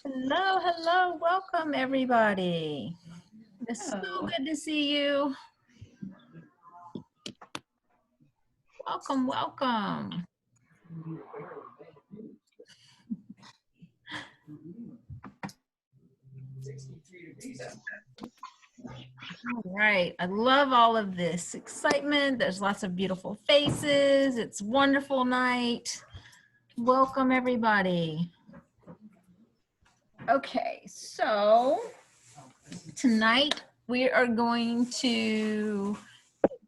Hello, hello, welcome everybody. It's so good to see you. Welcome, welcome. All right, I love all of this excitement. There's lots of beautiful faces. It's a wonderful night. Welcome everybody. Okay, so tonight we are going to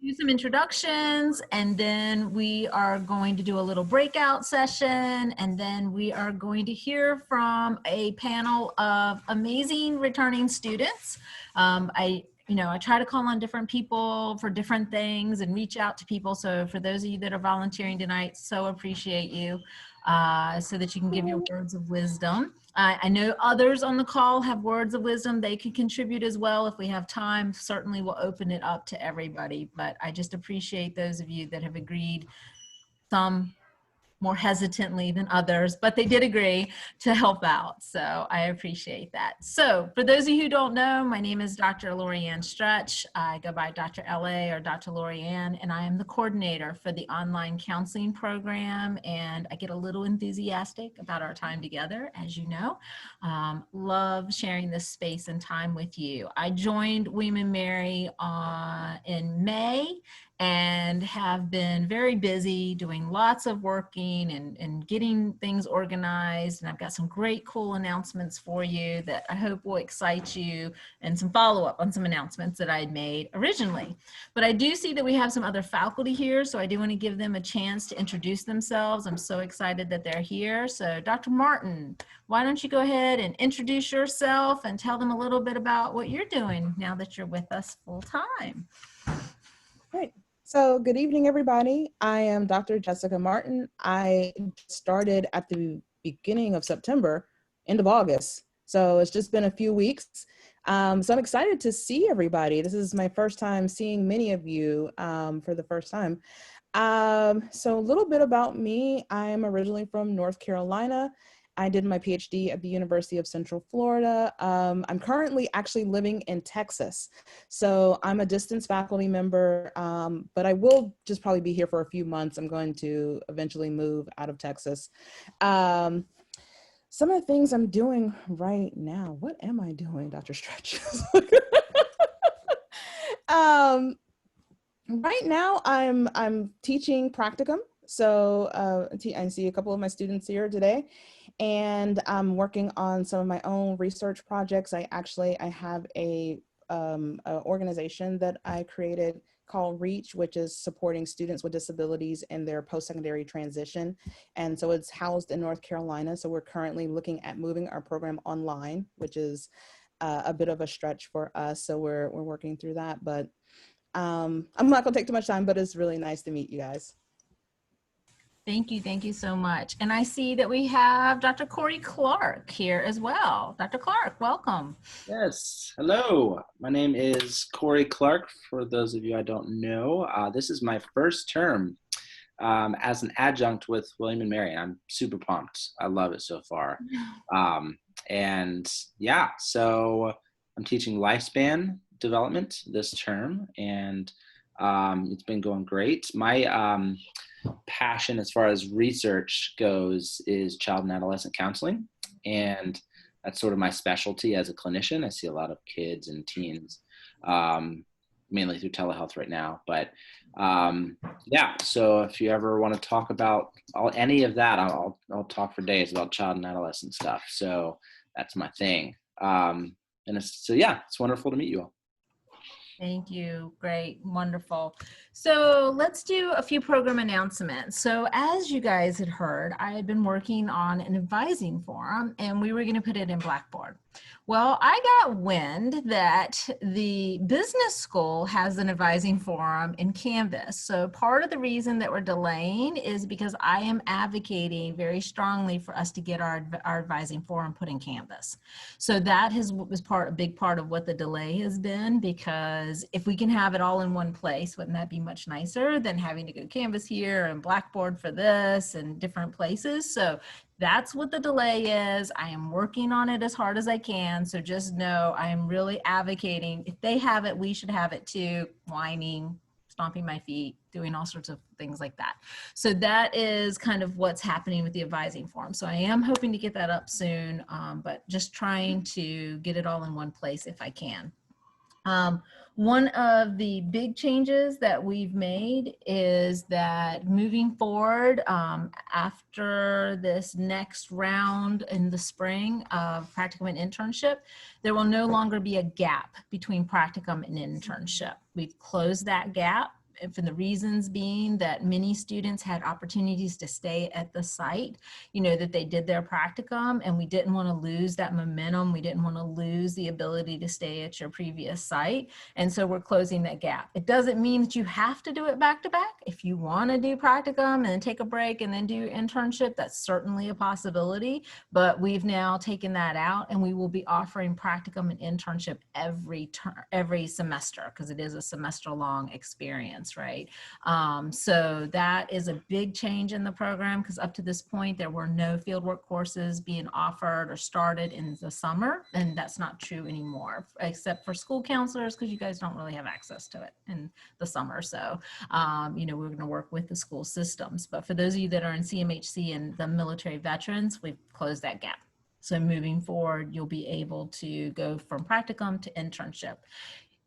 do some introductions, and then we are going to do a little breakout session, and then we are going to hear from a panel of amazing returning students. I try to call on different people for different things and reach out to people. So for those of you that are volunteering tonight, so appreciate you, so that you can give your words of wisdom. I know others on the call have words of wisdom. They can contribute as well. If we have time, certainly we'll open it up to everybody. But I just appreciate those of you that have agreed, some more hesitantly than others, but they did agree to help out. So I appreciate that. So for those of you who don't know, my name is Dr. Lorianne Stretch. I go by Dr. LA or Dr. Lorianne, and I am the coordinator for the online counseling program. And I get a little enthusiastic about our time together, as you know. Love sharing this space and time with you. I joined William & Mary in May, and have been very busy doing lots of working and getting things organized. And I've got some great cool announcements for you that I hope will excite you, and some follow-up on some announcements that I had made originally. But I do see that we have some other faculty here, so I do want to give them a chance to introduce themselves. I'm so excited that they're here. So Dr. Martin, why don't you go ahead and introduce yourself and tell them a little bit about what you're doing now that you're with us full time. Great. So good evening, everybody. I am Dr. Jessica Martin. I started at the beginning of September, end of August. So it's just been a few weeks. So I'm excited to see everybody. This is my first time seeing many of you for the first time. So a little bit about me. I'm originally from North Carolina. I did my PhD at the University of Central Florida. I'm currently actually living in Texas. So I'm a distance faculty member, but I will just probably be here for a few months. I'm going to eventually move out of Texas. Some of the things I'm doing right now, what am I doing, Dr. Stretch? Right now I'm teaching practicum. So I see a couple of my students here today, and I'm working on some of my own research projects. I have a organization that I created called REACH, which is supporting students with disabilities in their post-secondary transition. And so it's housed in North Carolina. So we're currently looking at moving our program online, which is a bit of a stretch for us. So we're working through that, but I'm not gonna take too much time, but it's really nice to meet you guys. Thank you so much. And I see that we have Dr. Corey Clark here as well. Dr. Clark, welcome. Yes, hello. My name is Corey Clark. For those of you I don't know, this is my first term as an adjunct with William & Mary. I'm super pumped. I love it so far. And yeah, so I'm teaching lifespan development this term, and it's been going great. My passion as far as research goes is child and adolescent counseling, and that's sort of my specialty as a clinician. I see a lot of kids and teens, mainly through telehealth right now. But yeah, so if you ever want to talk about any of that, I'll talk for days about child and adolescent stuff. So that's my thing. So yeah, it's wonderful to meet you all. Thank you. Great. Wonderful. So let's do a few program announcements. So as you guys had heard, I had been working on an advising forum, and we were going to put it in Blackboard. Well, I got wind that the business school has an advising forum in Canvas. So part of the reason that we're delaying is because I am advocating very strongly for us to get our advising forum put in Canvas. So that was a big part of what the delay has been, because if we can have it all in one place, wouldn't that be much nicer than having to go Canvas here and Blackboard for this and different places? So that's what the delay is. I am working on it as hard as I can. So just know I am really advocating. If they have it, we should have it too. Whining, stomping my feet, doing all sorts of things like that. So that is kind of what's happening with the advising forum. So I am hoping to get that up soon, but just trying to get it all in one place if I can. One of the big changes that we've made is that moving forward, after this next round in the spring of practicum and internship, there will no longer be a gap between practicum and internship. We've closed that gap, and for the reasons being that many students had opportunities to stay at the site, that they did their practicum, and we didn't want to lose that momentum. We didn't want to lose the ability to stay at your previous site. And so we're closing that gap. It doesn't mean that you have to do it back to back. If you want to do practicum and then take a break and then do your internship, that's certainly a possibility. But we've now taken that out, and we will be offering practicum and internship every semester, because it is a semester-long experience, right? So that is a big change in the program, because up to this point, there were no fieldwork courses being offered or started in the summer, and that's not true anymore, except for school counselors, because you guys don't really have access to it in the summer. So, we're going to work with the school systems. But for those of you that are in CMHC and the military veterans, we've closed that gap. So moving forward, you'll be able to go from practicum to internship.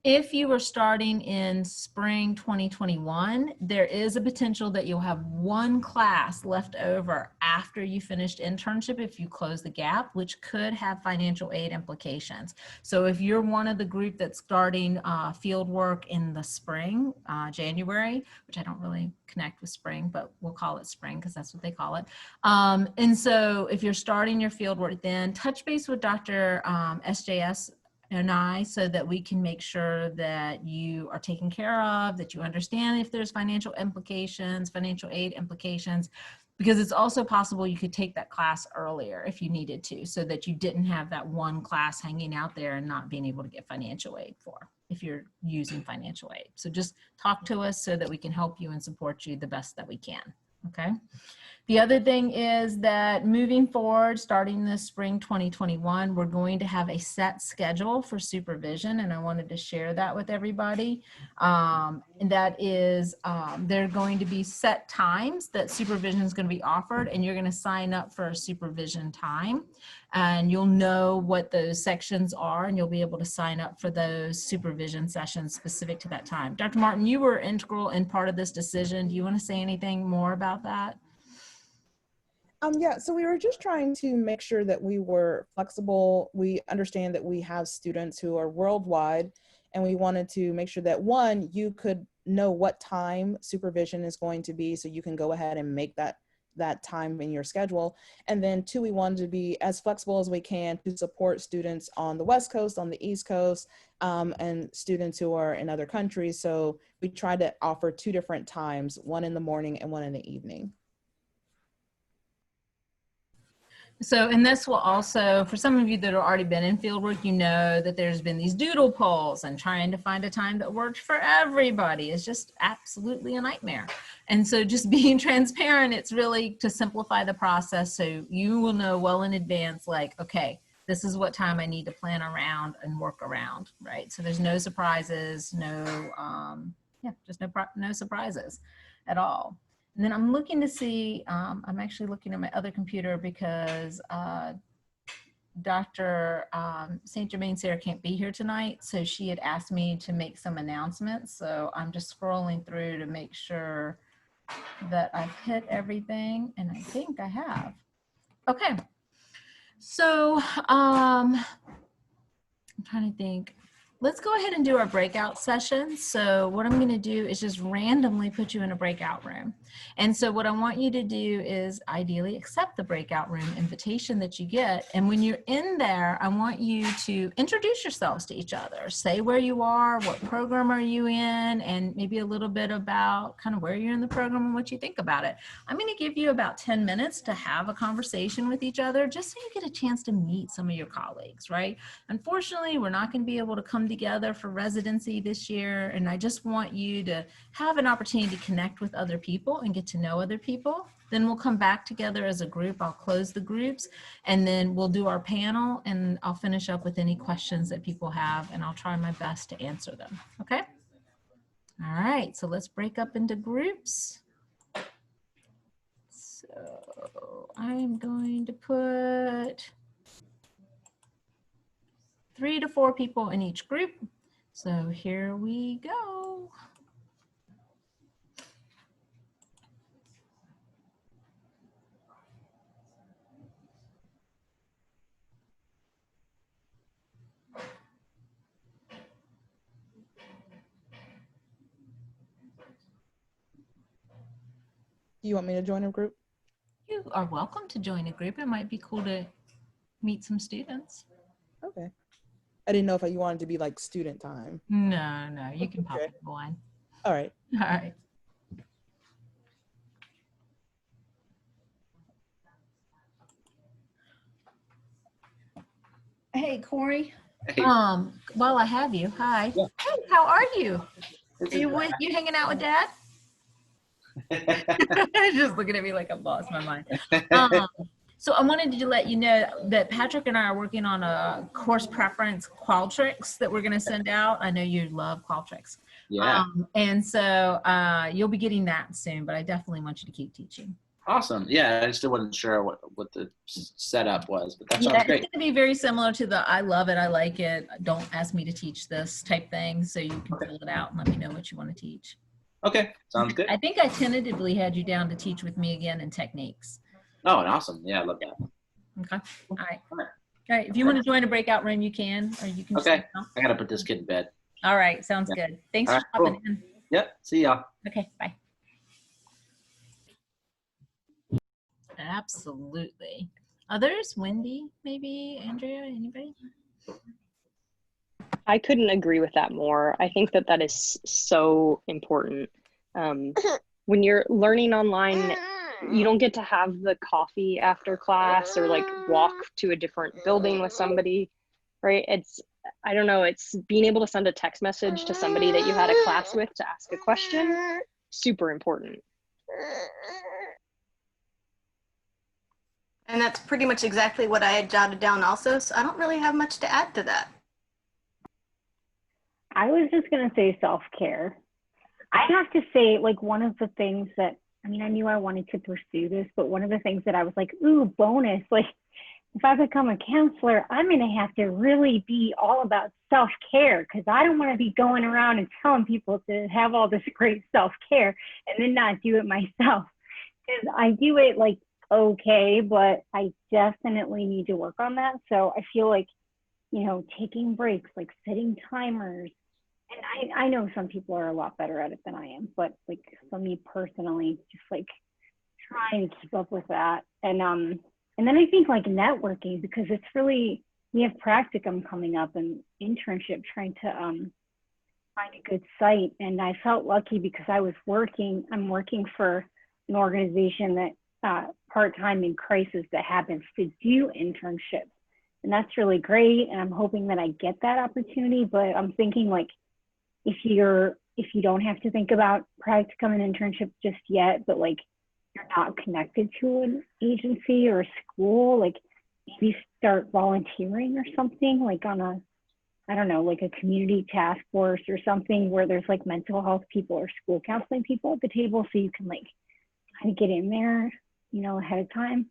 If you are starting in spring 2021, there is a potential that you'll have one class left over after you finished internship if you close the gap, which could have financial aid implications. So if you're one of the group that's starting field work in the spring, January, which I don't really connect with spring, but we'll call it spring because that's what they call it. And so if you're starting your field work, then touch base with Dr. SJS and I, so that we can make sure that you are taken care of, that you understand if there's financial implications, financial aid implications, because it's also possible you could take that class earlier if you needed to, so that you didn't have that one class hanging out there and not being able to get financial aid for, if you're using financial aid. So just talk to us so that we can help you and support you the best that we can, okay? The other thing is that moving forward, starting this spring 2021, we're going to have a set schedule for supervision, and I wanted to share that with everybody. And that is, there are going to be set times that supervision is going to be offered, and you're going to sign up for a supervision time, and you'll know what those sections are, and you'll be able to sign up for those supervision sessions specific to that time. Dr. Martin, you were integral in part of this decision. Do you want to say anything more about that? Yeah, so we were just trying to make sure that we were flexible. We understand that we have students who are worldwide, and we wanted to make sure that, one, you could know what time supervision is going to be, so you can go ahead and make that time in your schedule. And then two, we wanted to be as flexible as we can to support students on the West Coast, on the East Coast, and students who are in other countries. So we tried to offer two different times, one in the morning and one in the evening. So, and this will also, for some of you that have already been in fieldwork, you know that there's been these doodle polls, and trying to find a time that worked for everybody is just absolutely a nightmare. And so just being transparent, it's really to simplify the process, so you will know well in advance, like, okay, this is what time I need to plan around and work around, right? So there's no surprises, just no surprises at all. And then I'm looking to see, I'm actually looking at my other computer because Dr. St. Germain Sarah can't be here tonight. So she had asked me to make some announcements. So I'm just scrolling through to make sure that I've hit everything. And I think I have. Okay. So I'm trying to think. let's go ahead and do our breakout session. So what I'm going to do is just randomly put you in a breakout room. And so what I want you to do is ideally accept the breakout room invitation that you get. And when you're in there, I want you to introduce yourselves to each other. Say where you are, what program are you in, and maybe a little bit about kind of where you're in the program and what you think about it. I'm going to give you about 10 minutes to have a conversation with each other, just so you get a chance to meet some of your colleagues, right? Unfortunately, we're not going to be able to come together for residency this year, and I just want you to have an opportunity to connect with other people and get to know other people. Then we'll come back together as a group. I'll close the groups, and then we'll do our panel, and I'll finish up with any questions that people have, and I'll try my best to answer them. Okay? All right, so let's break up into groups. So I'm going to put 3 to 4 people in each group. So here we go. Do you want me to join a group? You are welcome to join a group. It might be cool to meet some students. Okay. I didn't know if you wanted to be like student time. No, no, you can pop Okay. in one. All right. All right. Hey, Corey. Hey. While I have you, hi. Yeah. Hey, how are you? This Are you hanging out with Dad? Just looking at me like I've lost my mind. So I wanted to let you know that Patrick and I are working on a course preference Qualtrics that we're going to send out. I know you love Qualtrics. Yeah. And so you'll be getting that soon, but I definitely want you to keep teaching. Awesome. Yeah, I still wasn't sure what the setup was, but that sounds great. It's going to be very similar to the I love it, I like it, don't ask me to teach this type thing. So you can fill it out and let me know what you want to teach. Okay, sounds good. I think I tentatively had you down to teach with me again in techniques. Oh, and awesome. Yeah, I love that. Okay. All right. All right. If you want to join a breakout room, you can, or you can. Okay. I got to put this kid in bed. All right. Sounds good. Thanks All for right, stopping in. Yep. See y'all. Okay. Bye. Absolutely. Others? Wendy, maybe? Andrea? Anybody? I couldn't agree with that more. I think that is so important. When you're learning online, you don't get to have the coffee after class or like walk to a different building with somebody, right? I don't know, it's being able to send a text message to somebody that you had a class with to ask a question, super important. And that's pretty much exactly what I had jotted down also, so I don't really have much to add to that. I was just going to say self-care. I have to say, like, one of the things that, I mean, I knew I wanted to pursue this, but one of the things that I was like, ooh, bonus, like, if I become a counselor, I'm going to have to really be all about self-care, because I don't want to be going around and telling people to have all this great self-care and then not do it myself. Because I do it, like, okay, but I definitely need to work on that. So I feel like, you know, taking breaks, like setting timers. And I know some people are a lot better at it than I am, but like for me personally, just like trying to keep up with that. And then I think like networking, because it's really, we have practicum coming up and internship, trying to find a good site. And I felt lucky because I'm working for an organization that part-time in crisis that happens to do internships. And that's really great. And I'm hoping that I get that opportunity, but I'm thinking like, if you don't have to think about practicum and internship just yet, but like you're not connected to an agency or a school, like maybe start volunteering or something, like on a, I don't know, like a community task force or something where there's like mental health people or school counseling people at the table, so you can like kind of get in there, you know, ahead of time.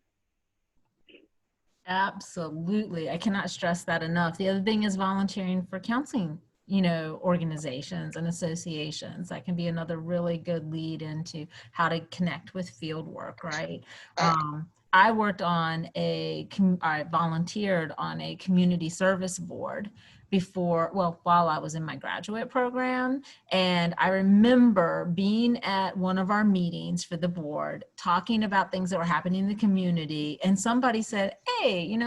Absolutely. I cannot stress that enough. The other thing is volunteering for counseling, you know, organizations and associations. That can be another really good lead into how to connect with field work, right? I worked on I volunteered on a community service board while I was in my graduate program. And I remember being at one of our meetings for the board, talking about things that were happening in the community. And somebody said, hey,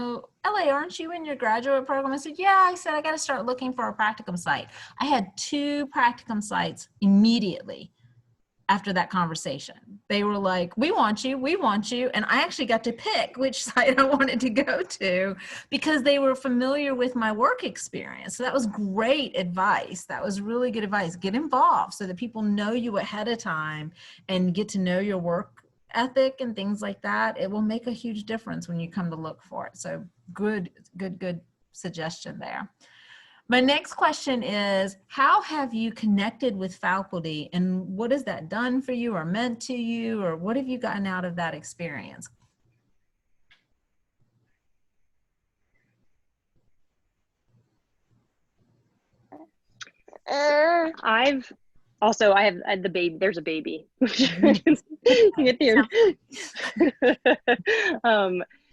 LA, aren't you in your graduate program? I said, yeah. I said, I got to start looking for a practicum site. I had 2 practicum sites immediately after that conversation. They were like, we want you. And I actually got to pick which site I wanted to go to because they were familiar with my work experience. So that was great advice. That was really good advice. Get involved so that people know you ahead of time and get to know your work ethic and things like that. It will make a huge difference when you come to look for it. So good suggestion there. My next question is, how have you connected with faculty and what has that done for you or meant to you, or what have you gotten out of that experience? I have the baby. There's a baby.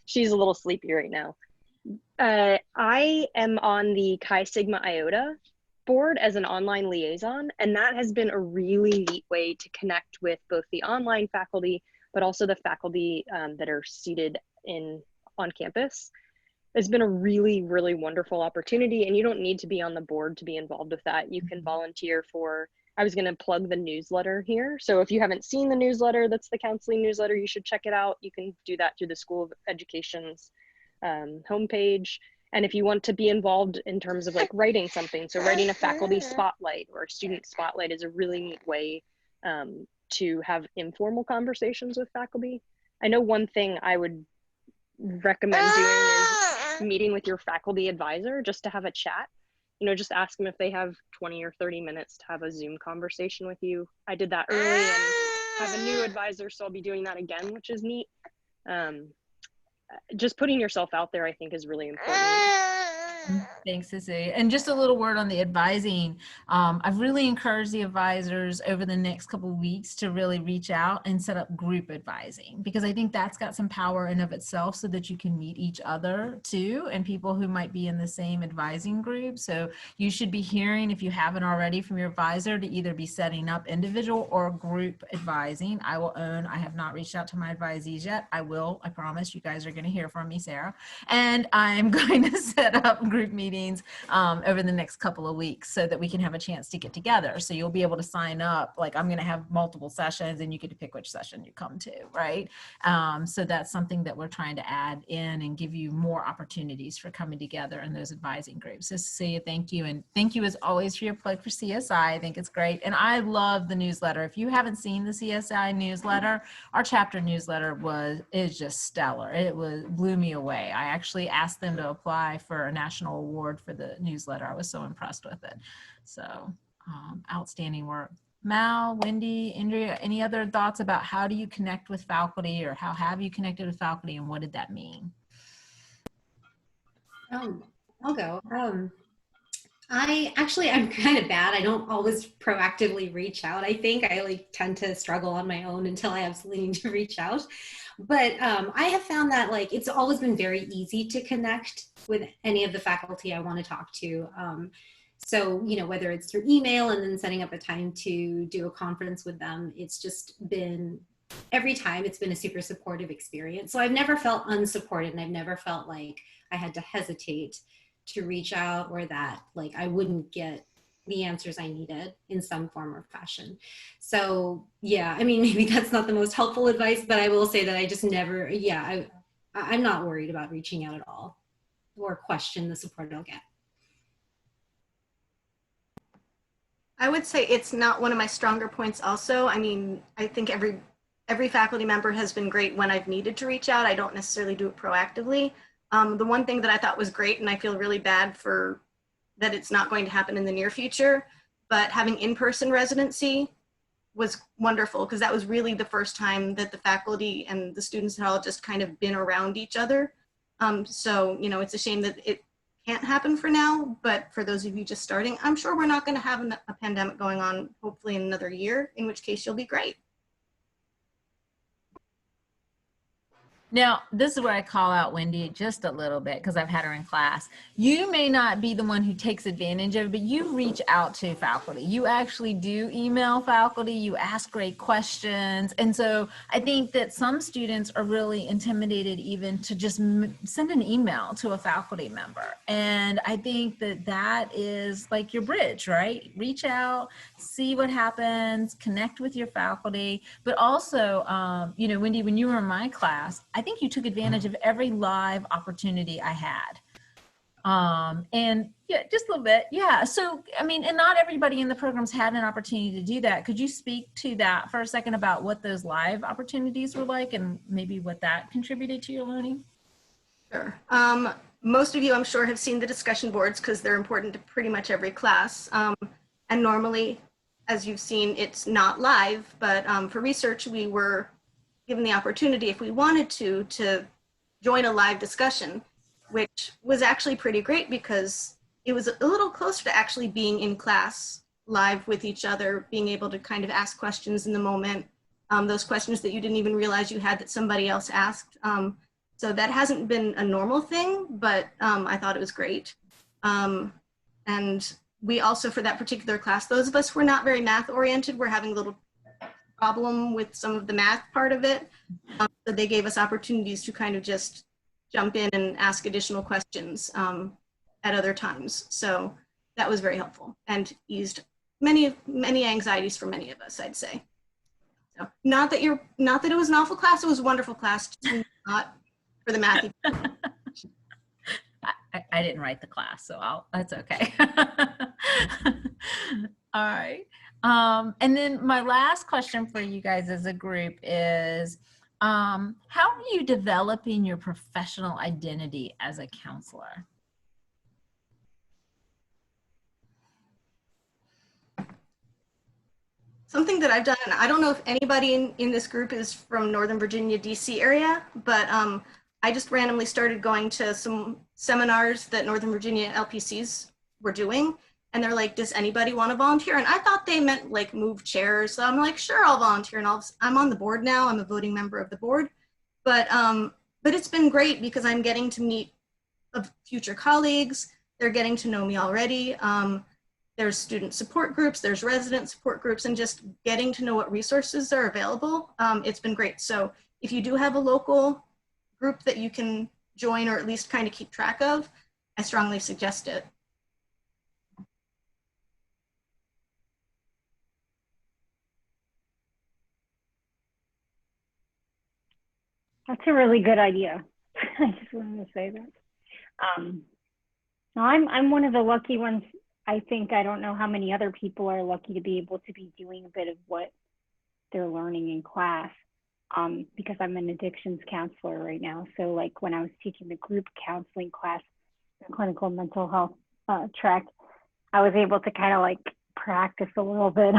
She's a little sleepy right now. I am on the Chi Sigma Iota board as an online liaison, and that has been a really neat way to connect with both the online faculty, but also the faculty that are seated on campus. It's been a really, really wonderful opportunity, and you don't need to be on the board to be involved with that. You can volunteer for, I was going to plug the newsletter here. So if you haven't seen the newsletter, that's the counseling newsletter, you should check it out. You can do that through the School of Education's homepage. And if you want to be involved in terms of like writing something, so writing a faculty spotlight or a student spotlight is a really neat way to have informal conversations with faculty. I know one thing I would recommend doing is meeting with your faculty advisor just to have a chat. Just ask them if they have 20 or 30 minutes to have a Zoom conversation with you. I did that early and have a new advisor, so I'll be doing that again, which is neat. Just putting yourself out there, I think, is really important. Thanks, Sissy. And just a little word on the advising. I've really encouraged the advisors over the next couple of weeks to really reach out and set up group advising, because I think that's got some power in of itself, so that you can meet each other too, and people who might be in the same advising group. So you should be hearing, if you haven't already, from your advisor to either be setting up individual or group advising. I will own, I have not reached out to my advisees yet. I will, I promise. You guys are going to hear from me, Sarah. And I'm going to set up group meetings over the next couple of weeks so that we can have a chance to get together. So you'll be able to sign up. Like, I'm going to have multiple sessions and you get to pick which session you come to, right? So that's something that we're trying to add in and give you more opportunities for coming together in those advising groups. So Cecilia, thank you. And thank you as always for your plug for CSI. I think it's great. And I love the newsletter. If you haven't seen the CSI newsletter, our chapter newsletter is just stellar. It blew me away. I actually asked them to apply for a national award for the newsletter. I was so impressed with it. So outstanding work. Mal, Wendy, Andrea, any other thoughts about how do you connect with faculty, or how have you connected with faculty, and what did that mean? I'll go. I'm kind of bad. I don't always proactively reach out. I think I tend to struggle on my own until I absolutely need to reach out. But I have found that it's always been very easy to connect with any of the faculty I want to talk to. So, whether it's through email and then setting up a time to do a conference with them, it's just been, every time it's been a super supportive experience. So I've never felt unsupported, and I've never felt like I had to hesitate to reach out, or that I wouldn't get the answers I needed in some form or fashion. So yeah, I mean, maybe that's not the most helpful advice, but I will say that I just never, I'm not worried about reaching out at all or question the support I'll get. I would say it's not one of my stronger points also. I mean, I think every faculty member has been great when I've needed to reach out. I don't necessarily do it proactively. The one thing that I thought was great, and I feel really bad for that it's not going to happen in the near future, but having in-person residency was wonderful, because that was really the first time that the faculty and the students had all just kind of been around each other. So, it's a shame that it can't happen for now, but for those of you just starting, I'm sure we're not going to have a pandemic going on, hopefully in another year, in which case you'll be great. Now, this is where I call out Wendy just a little bit because I've had her in class. You may not be the one who takes advantage of it, but you reach out to faculty. You actually do email faculty. You ask great questions. And so I think that some students are really intimidated even to just send an email to a faculty member. And I think that that is like your bridge, right? Reach out, see what happens, connect with your faculty. But also, you know, Wendy, when you were in my class, I think you took advantage of every live opportunity I had. And yeah, just a little bit. Yeah. So, I mean, and not everybody in the programs had an opportunity to do that. Could you speak to that for a second about what those live opportunities were like and maybe what that contributed to your learning? Sure. Most of you, I'm sure, have seen the discussion boards because they're important to pretty much every class. And normally, as you've seen, it's not live, but for research, we were given the opportunity, if we wanted to join a live discussion, which was actually pretty great because it was a little closer to actually being in class live with each other, being able to kind of ask questions in the moment, those questions that you didn't even realize you had that somebody else asked. So that hasn't been a normal thing, but I thought it was great. And we also, for that particular class, those of us who are not very math oriented, we're having a little problem with some of the math part of it. So they gave us opportunities to kind of just jump in and ask additional questions at other times. So that was very helpful and eased many anxieties for many of us, I'd say. So not that it was an awful class, it was a wonderful class, just not for the math. I didn't write the class, so that's okay. All right. And then my last question for you guys as a group is, how are you developing your professional identity as a counselor? Something that I've done, I don't know if anybody in this group is from Northern Virginia, DC area, but I just randomly started going to some seminars that Northern Virginia LPCs were doing. And they're like, does anybody want to volunteer? And I thought they meant like move chairs. So I'm like, sure, I'll volunteer. And I'm on the board now. I'm a voting member of the board. But it's been great because I'm getting to meet future colleagues. They're getting to know me already. There's student support groups, there's resident support groups, and just getting to know what resources are available. It's been great. So if you do have a local group that you can join or at least kind of keep track of, I strongly suggest it. That's a really good idea. I just wanted to say that. I'm one of the lucky ones. I think I don't know how many other people are lucky to be able to be doing a bit of what they're learning in class, because I'm an addictions counselor right now. So like when I was teaching the group counseling class, the clinical mental health track, I was able to kind of like practice a little bit,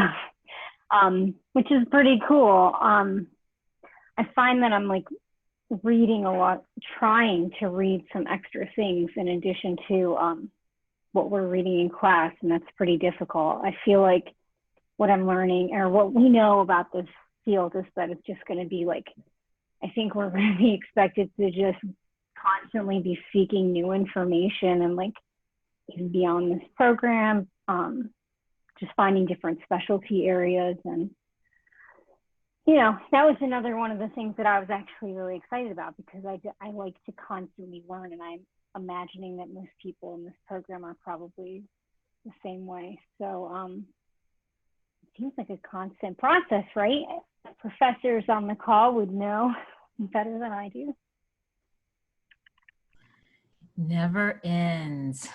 which is pretty cool. I find that I'm like reading a lot, trying to read some extra things in addition to what we're reading in class, and that's pretty difficult. I feel like what I'm learning or what we know about this field is that it's just going to be like, I think we're going to be expected to just constantly be seeking new information and like even beyond this program, just finding different specialty areas. And you know, that was another one of the things that I was actually really excited about because I like to constantly learn, and I'm imagining that most people in this program are probably the same way. So it seems like a constant process, right? Professors on the call would know better than I do. Never ends.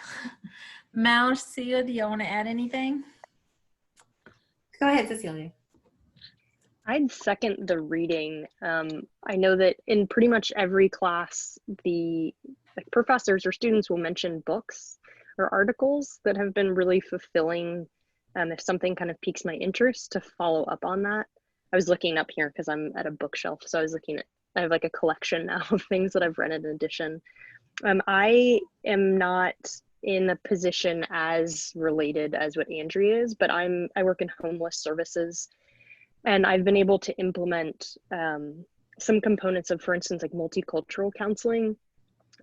Marcia, do you want to add anything? Go ahead, Cecilia. I'd second the reading. I know that in pretty much every class, the professors or students will mention books or articles that have been really fulfilling. If something kind of piques my interest, to follow up on that. I was looking up here because I'm at a bookshelf, so I was looking at, I have like a collection now of things that I've read in addition. I am not in a position as related as what Andrea is, but I work in homeless services. And I've been able to implement some components of, for instance, like multicultural counseling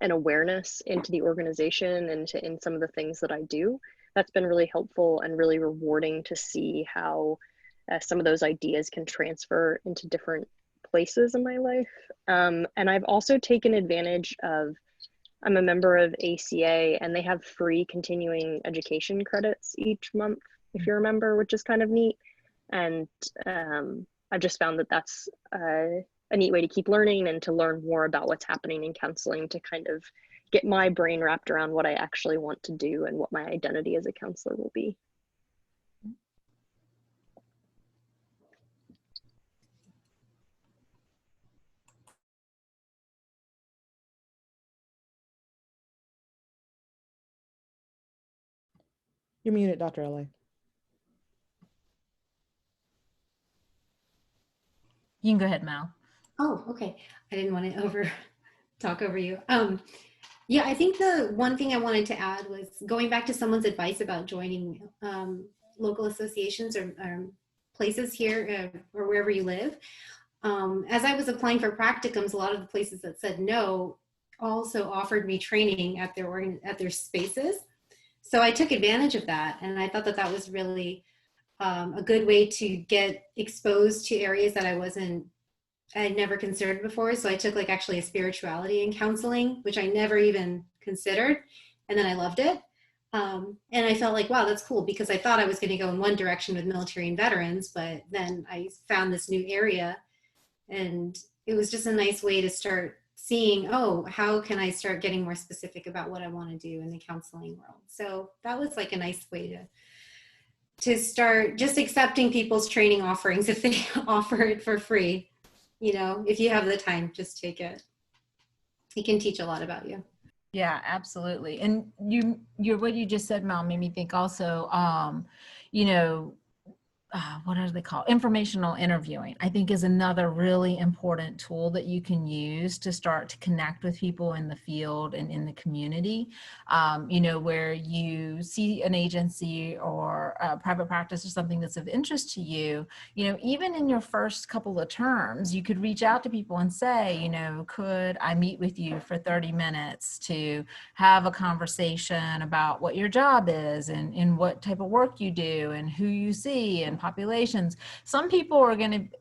and awareness into the organization and in some of the things that I do. That's been really helpful and really rewarding to see how some of those ideas can transfer into different places in my life. And I've also taken advantage of, I'm a member of ACA, and they have free continuing education credits each month, if you remember, which is kind of neat. And I've just found that that's a neat way to keep learning and to learn more about what's happening in counseling, to kind of get my brain wrapped around what I actually want to do and what my identity as a counselor will be. You're muted, Dr. LA. You can go ahead, Mal. Oh, okay. I didn't want to talk over you. Yeah, I think the one thing I wanted to add was going back to someone's advice about joining local associations or places here or wherever you live. As I was applying for practicums, a lot of the places that said no also offered me training at their spaces. So I took advantage of that, and I thought that that was really a good way to get exposed to areas that I had never considered before. So I took like actually a spirituality and counseling, which I never even considered. And then I loved it. And I felt like, wow, that's cool, because I thought I was going to go in one direction with military and veterans, but then I found this new area, and it was just a nice way to start seeing, oh, how can I start getting more specific about what I want to do in the counseling world? So that was like a nice way to start just accepting people's training offerings if they offer it for free. You know, if you have the time, just take it. He can teach a lot about you. Yeah, absolutely. And what you just said, Mal, made me think also, you know, what do they call informational interviewing, I think is another really important tool that you can use to start to connect with people in the field and in the community. You know, where you see an agency or a private practice or something that's of interest to you, you know, even in your first couple of terms, you could reach out to people and say, you know, could I meet with you for 30 minutes to have a conversation about what your job is and what type of work you do and who you see and populations. Some people are going to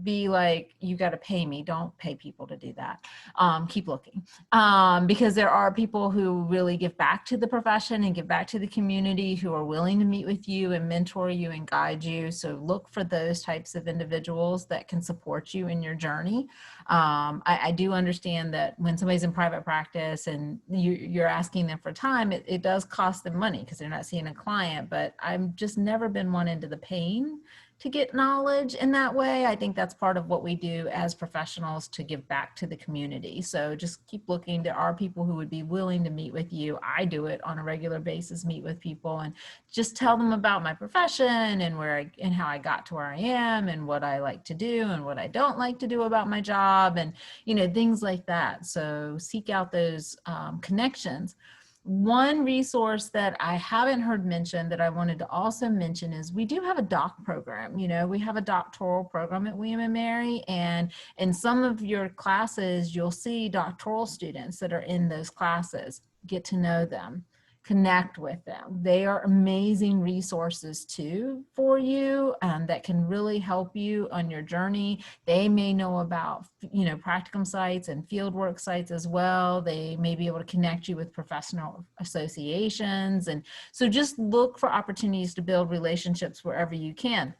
be like, you got to pay me. Don't pay people to do that. Keep looking. Because there are people who really give back to the profession and give back to the community, who are willing to meet with you and mentor you and guide you. So look for those types of individuals that can support you in your journey. I do understand that when somebody's in private practice and you're asking them for time, it does cost them money because they're not seeing a client, but I've just never been one into the pain to get knowledge in that way. I think that's part of what we do as professionals to give back to the community. So just keep looking. There are people who would be willing to meet with you. I do it on a regular basis, meet with people and just tell them about my profession and how I got to where I am and what I like to do and what I don't like to do about my job and, you know, things like that. So seek out those connections. One resource that I haven't heard mentioned that I wanted to also mention is we do have a doc program. You know, we have a doctoral program at W&M, and in some of your classes, you'll see doctoral students that are in those classes. Get to know them. Connect with them. They are amazing resources too for you that can really help you on your journey. They may know about, you know, practicum sites and fieldwork sites as well. They may be able to connect you with professional associations. And so just look for opportunities to build relationships wherever you can.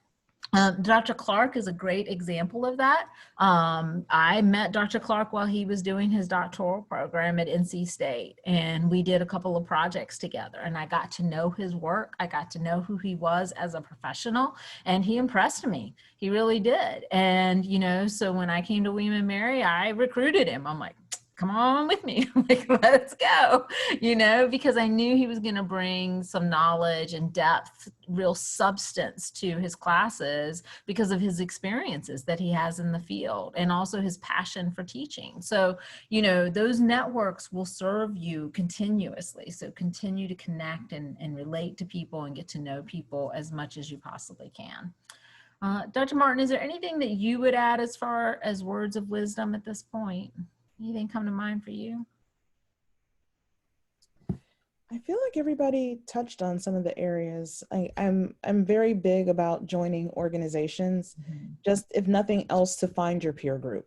Dr. Clark is a great example of that. I met Dr. Clark while he was doing his doctoral program at NC State, and we did a couple of projects together, and I got to know his work. I got to know who he was as a professional, and he impressed me. He really did. And, you know, so when I came to W&M, I recruited him. I'm like, come on with me, like, let's go, you know, because I knew he was going to bring some knowledge and depth, real substance to his classes because of his experiences that he has in the field and also his passion for teaching. So, you know, those networks will serve you continuously. So continue to connect and relate to people and get to know people as much as you possibly can. Dr. Martin, is there anything that you would add as far as words of wisdom at this point? Anything come to mind for you? I feel like everybody touched on some of the areas. I'm very big about joining organizations, just if nothing else, to find your peer group,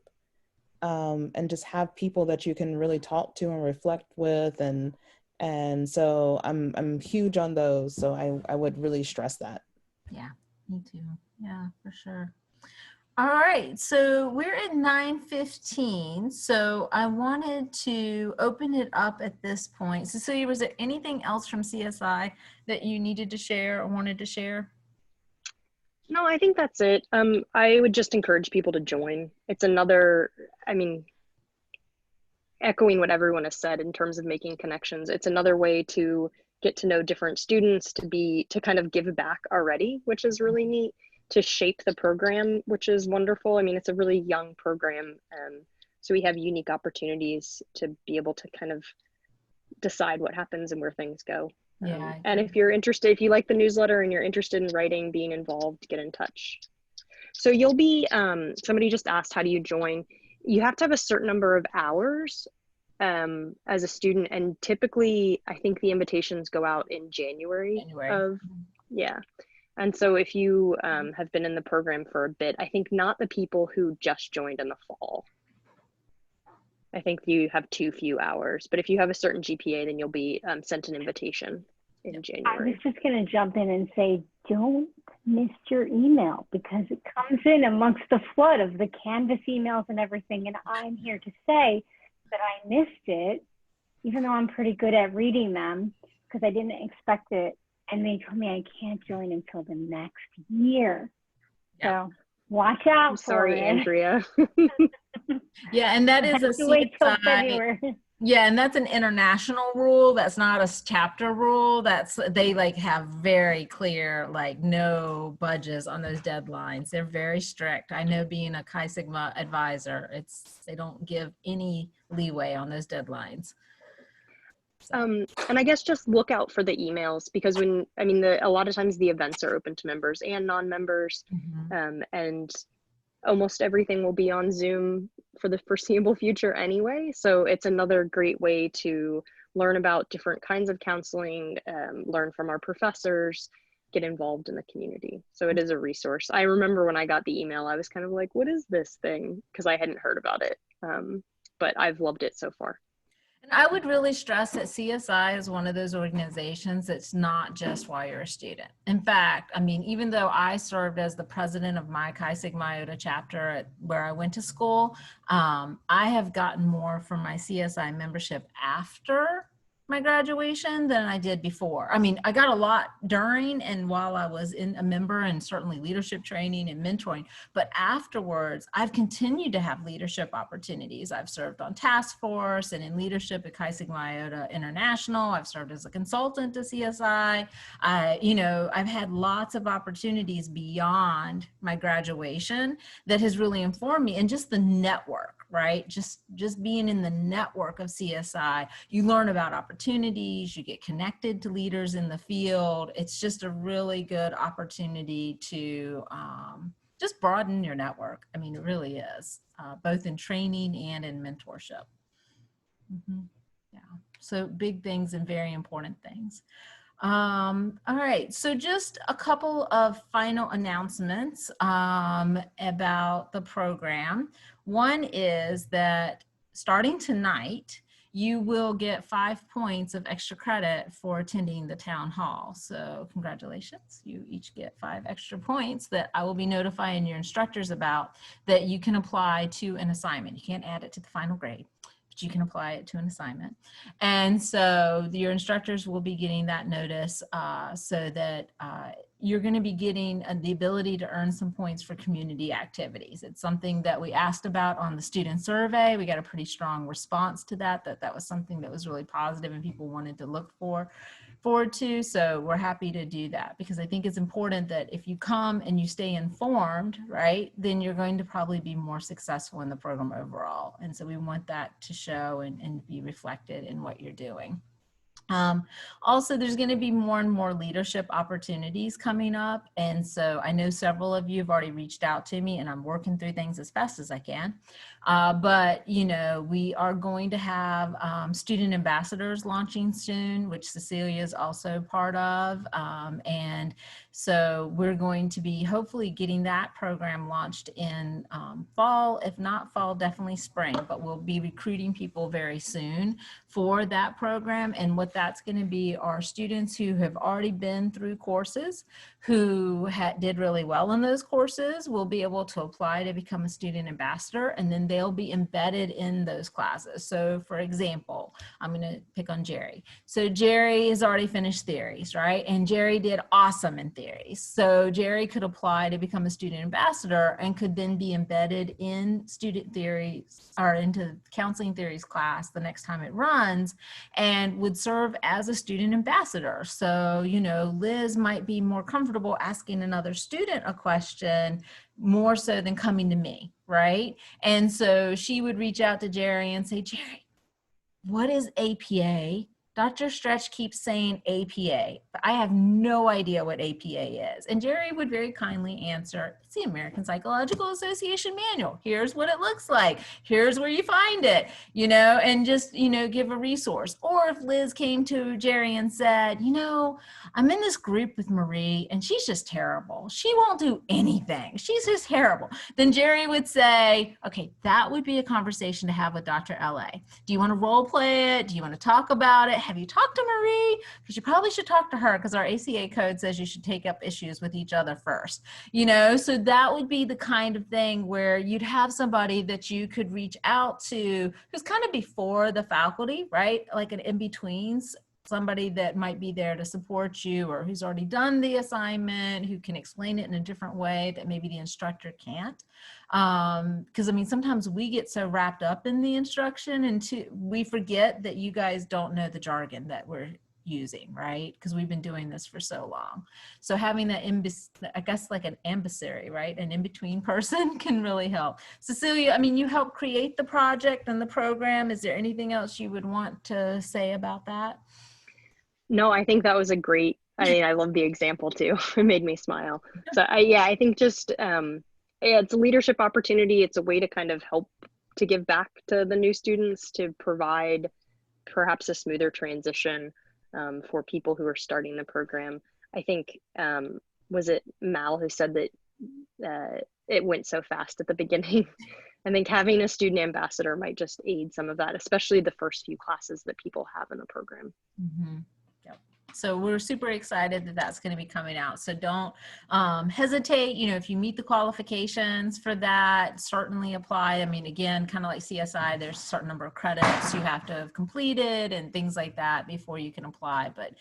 and just have people that you can really talk to and reflect with, and so I'm huge on those. So I would really stress that. Yeah, me too. Yeah, for sure. All right, so we're at 9:15. So I wanted to open it up at this point. Cecilia, was there anything else from CSI that you needed to share or wanted to share? No, I think that's it. I would just encourage people to join. It's another, I mean, echoing what everyone has said in terms of making connections, it's another way to get to know different students, to kind of give back already, which is really neat, to shape the program, which is wonderful. I mean, it's a really young program, so we have unique opportunities to be able to kind of decide what happens and where things go. Yeah. And if you're interested, if you like the newsletter and you're interested in writing, being involved, get in touch. So you'll be, somebody just asked, how do you join? You have to have a certain number of hours as a student, and typically I think the invitations go out in January. Yeah. And so if you have been in the program for a bit, I think not the people who just joined in the fall. I think you have too few hours, but if you have a certain GPA, then you'll be sent an invitation in January. I was just going to jump in and say, don't miss your email, because it comes in amongst the flood of the Canvas emails and everything. And I'm here to say that I missed it, even though I'm pretty good at reading them, because I didn't expect it. And they told me I can't join until the next year. Yeah. So watch out. I'm sorry, Andrea. Yeah, and that is a wait till CSI. February. Yeah, and that's an international rule. That's not a chapter rule. They like have very clear, like, no budges on those deadlines. They're very strict. I know, being a Chi Sigma advisor, they don't give any leeway on those deadlines. And I guess just look out for the emails, because a lot of times the events are open to members and non-members, and almost everything will be on Zoom for the foreseeable future anyway. So it's another great way to learn about different kinds of counseling, learn from our professors, get involved in the community. So it is a resource. I remember when I got the email, I was kind of like, what is this thing? Because I hadn't heard about it, but I've loved it so far. And I would really stress that CSI is one of those organizations that's not just while you're a student. In fact, I mean, even though I served as the president of my Chi Sigma Iota chapter where I went to school, I have gotten more from my CSI membership after my graduation than I did before. I mean, I got a lot during and while I was a member, and certainly leadership training and mentoring, but afterwards I've continued to have leadership opportunities. I've served on task force and in leadership at Chi Sigma Iota International. I've served as a consultant to CSI. I've had lots of opportunities beyond my graduation that has really informed me, and just the network, right? Just being in the network of CSI, you learn about opportunities, you get connected to leaders in the field. It's just a really good opportunity to just broaden your network. I mean, it really is, both in training and in mentorship. Yeah, so big things and very important things. All right, so just a couple of final announcements about the program. One is that starting tonight, you will get 5 points of extra credit for attending the town hall. So congratulations, you each get 5 extra points that I will be notifying your instructors about, that you can apply to an assignment. You can't add it to the final grade, but you can apply it to an assignment. And so your instructors will be getting that notice, so that you're going to be getting the ability to earn some points for community activities. It's something that we asked about on the student survey. We got a pretty strong response to that was something that was really positive and people wanted to look forward to. So we're happy to do that, because I think it's important that if you come and you stay informed, right, then you're going to probably be more successful in the program overall. And so we want that to show and be reflected in what you're doing. Also, there's going to be more and more leadership opportunities coming up. And so I know several of you have already reached out to me, and I'm working through things as fast as I can. But, you know, we are going to have student ambassadors launching soon, which Cecilia is also part of. And so we're going to be hopefully getting that program launched in fall, if not fall, definitely spring, but we'll be recruiting people very soon for that program. And what that's going to be are students who have already been through courses, who did really well in those courses, will be able to apply to become a student ambassador, and then they'll be embedded in those classes. So for example, I'm going to pick on Jerry. So Jerry has already finished theories, right? And Jerry did awesome in theories. So Jerry could apply to become a student ambassador and could then be embedded in student theories or into counseling theories class the next time it runs, and would serve as a student ambassador. So, you know, Liz might be more comfortable asking another student a question more so than coming to me, right? And so she would reach out to Jerry and say, Jerry, what is APA? Dr. Stretch keeps saying APA, but I have no idea what APA is. And Jerry would very kindly answer, it's the American Psychological Association manual. Here's what it looks like. Here's where you find it, you know, and just, you know, give a resource. Or if Liz came to Jerry and said, you know, I'm in this group with Marie and she's just terrible. She won't do anything. She's just terrible. Then Jerry would say, okay, that would be a conversation to have with Dr. LA. Do you want to role play it? Do you want to talk about it? Have you talked to Marie? Because you probably should talk to her, because our ACA code says you should take up issues with each other first. You know, so that would be the kind of thing where you'd have somebody that you could reach out to who's kind of before the faculty, right? Like an in-betweens, somebody that might be there to support you, or who's already done the assignment, who can explain it in a different way that maybe the instructor can't. Because I mean, sometimes we get so wrapped up in the instruction and we forget that you guys don't know the jargon that we're using, right? Because we've been doing this for so long. So having that, I guess like an emissary, right? An in-between person can really help. Cecilia, I mean, you helped create the project and the program. Is there anything else you would want to say about that? No, I think that was a great, I mean, I love the example too. It made me smile. So yeah, I think just, yeah, it's a leadership opportunity. It's a way to kind of help to give back to the new students, to provide perhaps a smoother transition for people who are starting the program. I think, was it Mal who said that it went so fast at the beginning? I think having a student ambassador might just aid some of that, especially the first few classes that people have in the program. Mm-hmm. So we're super excited that that's going to be coming out. So don't hesitate. You know, if you meet the qualifications for that, certainly apply. I mean, again, kind of like CSI, there's a certain number of credits you have to have completed and things like that before you can apply. But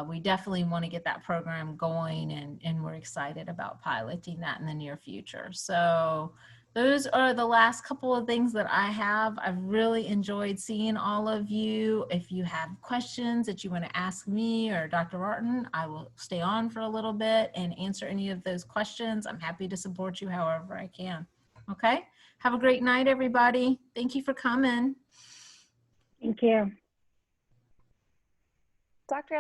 we definitely want to get that program going, and we're excited about piloting that in the near future. So those are the last couple of things that I have. I've really enjoyed seeing all of you. If you have questions that you want to ask me or Dr. Martin, I will stay on for a little bit and answer any of those questions. I'm happy to support you however I can. Okay? Have a great night, everybody. Thank you for coming. Thank you. Dr.